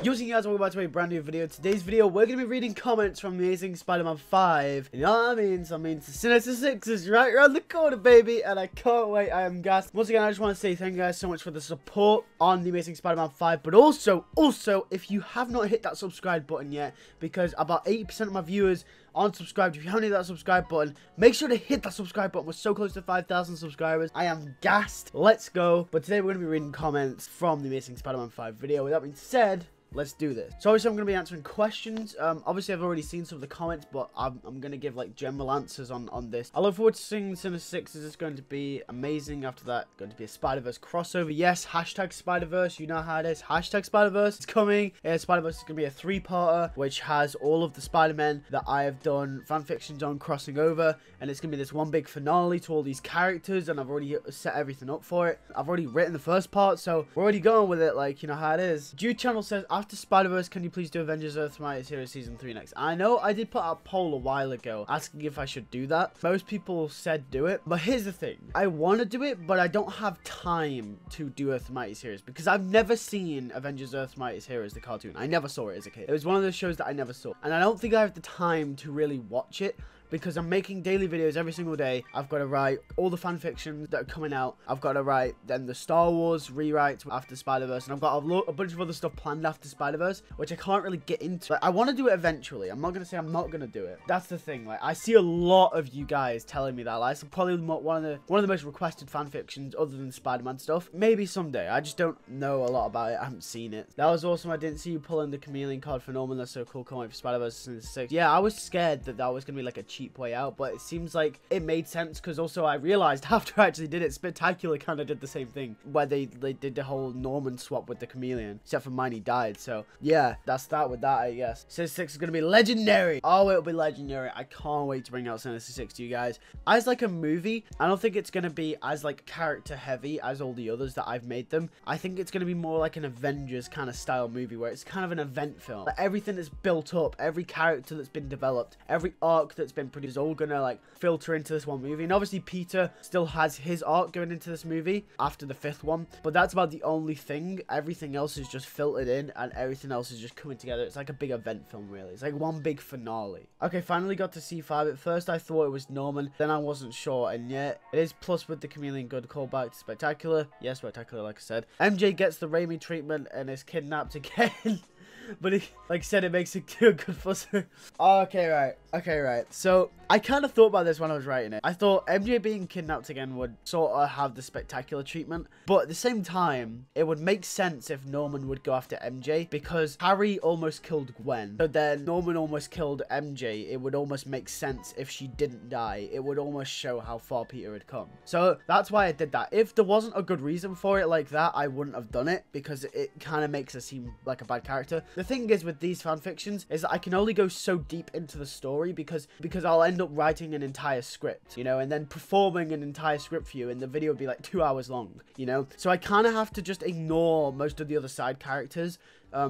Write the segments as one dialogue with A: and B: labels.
A: Yo, what's up, guys? Welcome back to a brand new video. Today's video, we're going to be reading comments from Amazing Spider-Man 5. You know what I mean? So, Sinister 6 is right around the corner, baby. And I can't wait. I am gassed. Once again, I just want to say thank you guys so much for the support on the Amazing Spider-Man 5. But also, if you have not hit that subscribe button yet, because about 80% of my viewers aren't subscribed. If you haven't hit that subscribe button, make sure to hit that subscribe button. We're so close to 5,000 subscribers. I am gassed. Let's go. But today, we're going to be reading comments from the Amazing Spider-Man 5 video. With that being said, let's do this. So obviously I'm going to be answering questions. Obviously I've already seen some of the comments, but I'm going to give like general answers on this. I look forward to seeing Sinister 6. Is this going to be amazing? After that, going to be a Spider-Verse crossover. Yes, hashtag Spider-Verse. You know how it is. Hashtag Spider-Verse. It's coming. Spider-Verse is going to be a 3-parter, which has all of the Spider-Men that I have done fanfictions on crossing over. And it's going to be this one big finale to all these characters. And I've already set everything up for it. I've already written the first part, so we're already going with it. Like, you know how it is. Jude Channel says, after Spider-Verse, can you please do Avengers Earth Mightiest Heroes Season 3 next? I know I did put out a poll a while ago asking if I should do that. Most people said do it, but here's the thing. I want to do it, but I don't have time to do Earth Mightiest Heroes because I've never seen Avengers Earth Mightiest Heroes, the cartoon. I never saw it as a kid. It was one of those shows that I never saw, and I don't think I have the time to really watch it, because I'm making daily videos every single day. I've got to write all the fan fictions that are coming out. I've got to write then the Star Wars rewrites after Spider-Verse. And I've got a bunch of other stuff planned after Spider-Verse, which I can't really get into. Like, I want to do it eventually. I'm not going to say I'm not going to do it. That's the thing. Like, I see a lot of you guys telling me that. Like, it's probably one of the most requested fan fictions other than Spider-Man stuff. Maybe someday. I just don't know a lot about it. I haven't seen it. That was awesome. I didn't see you pulling the chameleon card for Norman. That's so cool. Can't wait for Spider-Verse in 6. Yeah, I was scared that was going to be like a cheap way out, but it seems like it made sense, because also I realized after I actually did it, Spectacular kind of did the same thing where they did the whole Norman swap with the chameleon, except for mine, he died. So yeah, that's that with that, I guess. Sinister 6 is gonna be legendary. Oh, it'll be legendary. I can't wait to bring out Sinister 6 to you guys. As like a movie, I don't think it's gonna be as like character heavy as all the others that I've made them. I think it's gonna be more like an Avengers kind of style movie, where it's kind of an event film. Like, everything that's built up, every character that's been developed, every arc that's been produced is all gonna like filter into this one movie. And obviously Peter still has his arc going into this movie after the 5th one, but that's about the only thing. Everything else is just filtered in, and everything else is just coming together. It's like a big event film, really. It's like one big finale. Okay, finally got to see 5. At first I thought it was Norman, then I wasn't sure, and yet it is. Plus with the chameleon, good callback to Spectacular. Yes, Spectacular, like I said. MJ gets the Raimi treatment and is kidnapped again. But he, like I said, it makes it a good fuzzer. Okay, right. So I kind of thought about this when I was writing it. I thought MJ being kidnapped again would sort of have the Spectacular treatment, but at the same time, it would make sense if Norman would go after MJ, because Harry almost killed Gwen. So then Norman almost killed MJ. It would almost make sense if she didn't die. It would almost show how far Peter had come. So that's why I did that. If there wasn't a good reason for it like that, I wouldn't have done it, because it kind of makes her seem like a bad character. The thing is with these fan fictions is that I can only go so deep into the story because I'll end up writing an entire script, you know, and then performing an entire script for you, and the video would be like 2 hours long, you know. So I kind of have to just ignore most of the other side characters,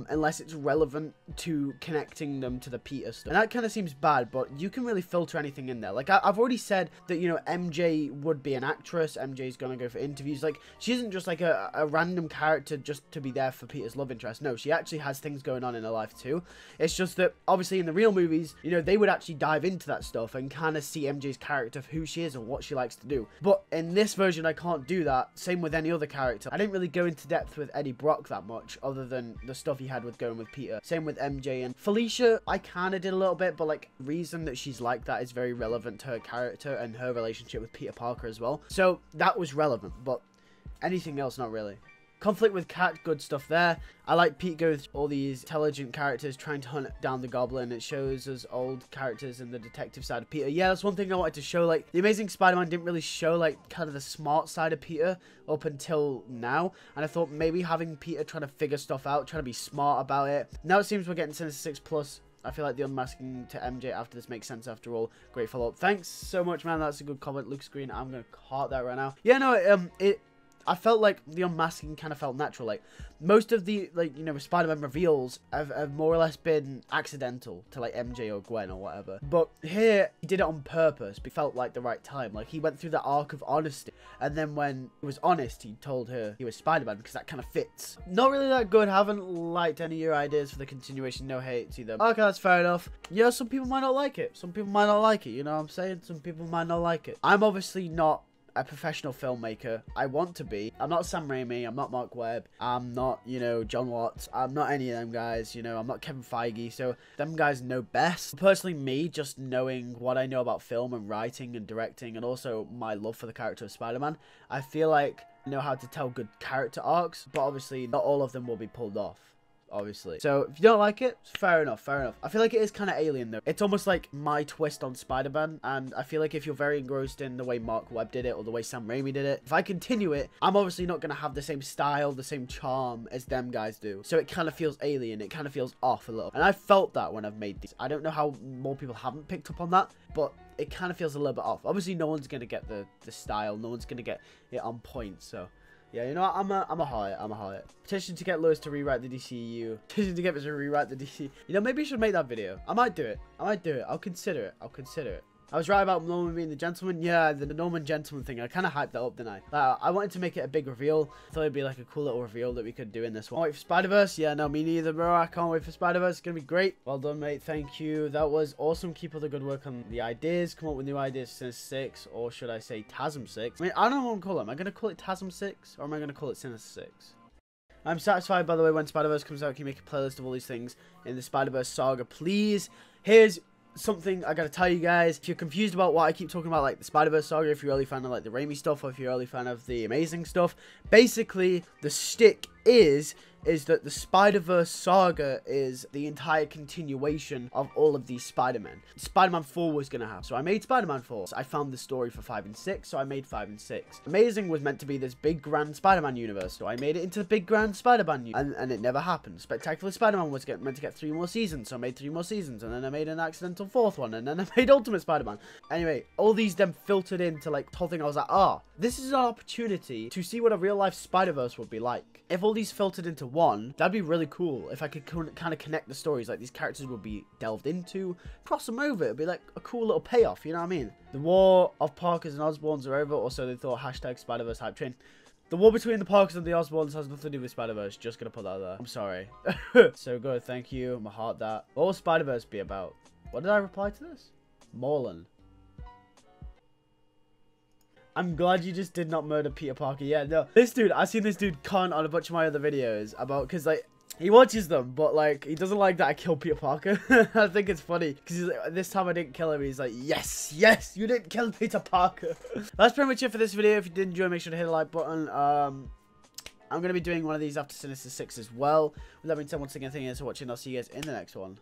A: unless it's relevant to connecting them to the Peter stuff. And that kind of seems bad, but you can really filter anything in there. Like, I've already said that, you know, MJ would be an actress. MJ's gonna go for interviews. Like, she isn't just like a random character just to be there for Peter's love interest. No, she actually has things going on in her life too. It's just that, obviously, in the real movies, you know, they would actually dive into that stuff and kind of see MJ's character for who she is and what she likes to do. But in this version, I can't do that. Same with any other character. I didn't really go into depth with Eddie Brock that much, other than the stuff he had with going with Peter. Same with MJ. And Felicia, I kind of did a little bit, but like, the reason that she's like that is very relevant to her character and her relationship with Peter Parker as well. So that was relevant, but anything else, not really. Conflict with Cat, good stuff there. I like Pete goes with all these intelligent characters trying to hunt down the Goblin. It shows us old characters in the detective side of Peter. Yeah, that's one thing I wanted to show. Like, the Amazing Spider-Man didn't really show like kind of the smart side of Peter up until now, and I thought maybe having Peter trying to figure stuff out, trying to be smart about it. Now it seems we're getting Sinister 6 plus. I feel like the unmasking to MJ after this makes sense after all. Great follow-up. Thanks so much, man. That's a good comment. Luke's Green. I'm gonna heart that right now. Yeah, no, I felt like the unmasking kind of felt natural. Like, most of the, like, you know, Spider-Man reveals have more or less been accidental to, like, MJ or Gwen or whatever. But here, he did it on purpose. It felt like the right time. Like, he went through the arc of honesty. And then when he was honest, he told her he was Spider-Man, because that kind of fits. Not really that good. Haven't liked any of your ideas for the continuation. No hate to them. Okay, that's fair enough. Yeah, some people might not like it. Some people might not like it. You know what I'm saying? Some people might not like it. I'm obviously not a professional filmmaker. I want to be. I'm not Sam Raimi. I'm not Mark Webb. I'm not, you know, John Watts. I'm not any of them guys. You know, I'm not Kevin Feige. So them guys know best. Personally, me, just knowing what I know about film and writing and directing, and also my love for the character of Spider-Man, I feel like I know how to tell good character arcs, but obviously not all of them will be pulled off. Obviously. So, if you don't like it, fair enough, fair enough. I feel like it is kind of alien, though. It's almost like my twist on Spider-Man, and I feel like if you're very engrossed in the way Mark Webb did it, or the way Sam Raimi did it, if I continue it, I'm obviously not going to have the same style, the same charm as them guys do. So, it kind of feels alien. It kind of feels off a little. And I felt that when I've made these. I don't know how more people haven't picked up on that, but it kind of feels a little bit off. Obviously, no one's going to get the style. No one's going to get it on point, so... yeah, you know what? I'm a heart. I'm a heart. Petition to get Lewis to rewrite the DCU. Petition to get us to rewrite the DC. You know, maybe you should make that video. I might do it. I might do it. I'll consider it. I'll consider it. I was right about Norman being the gentleman. Yeah, the Norman gentleman thing. I kind of hyped that up, didn't I? I wanted to make it a big reveal. I thought it'd be like a cool little reveal that we could do in this one. Can't wait for Spider-Verse. Yeah, no, me neither, bro. I can't wait for Spider-Verse. It's going to be great. Well done, mate. Thank you. That was awesome. Keep up the good work on the ideas. Come up with new ideas since 6. Or should I say TASM 6? I mean, I don't know what I'm calling it. Am I going to call it TASM 6? Or am I going to call it Sinister 6? I'm satisfied, by the way, when Spider-Verse comes out, can you make a playlist of all these things in the Spider-Verse saga, please? Here's something I gotta tell you guys. If you're confused about what I keep talking about, like the Spider-Verse saga, if you're early fan of like the Raimi stuff, or if you're early fan of the Amazing stuff, basically the stick is that the Spider-Verse saga is the entire continuation of all of these Spider-Men. Spider-Man 4 was gonna have, so I made Spider-Man 4. So I found the story for 5 and 6, so I made 5 and 6. Amazing was meant to be this big grand Spider-Man universe, so I made it into the big grand Spider-Man universe, and it never happened. Spectacular Spider-Man was meant to get 3 more seasons, so I made 3 more seasons, and then I made an accidental 4th one, and then I made Ultimate Spider-Man. Anyway, all these then filtered into like the whole thing. I was like, this is an opportunity to see what a real life Spider-Verse would be like. If all these filtered into one, that'd be really cool. If I could kind of connect the stories, like these characters would be delved into, cross them over, it'd be like a cool little payoff, you know what I mean? The war of Parkers and Osborns are over, or so they thought. Hashtag Spider-Verse hype train. The war between the Parkers and the Osborns has nothing to do with Spider-Verse. Just gonna put that there. I'm sorry. So good, thank you. My heart that. What will Spider-Verse be about? What did I reply to this? Morlan. I'm glad you just did not murder Peter Parker. Yeah, no. This dude, I've seen this dude con on a bunch of my other videos about, because, like, he watches them, but, like, he doesn't like that I killed Peter Parker. I think it's funny, because he's like, this time I didn't kill him. He's like, yes, yes, you didn't kill Peter Parker. That's pretty much it for this video. If you did enjoy, make sure to hit the like button. I'm going to be doing one of these after Sinister 6 as well. With that being said, once again, thank you guys for watching. I'll see you guys in the next one.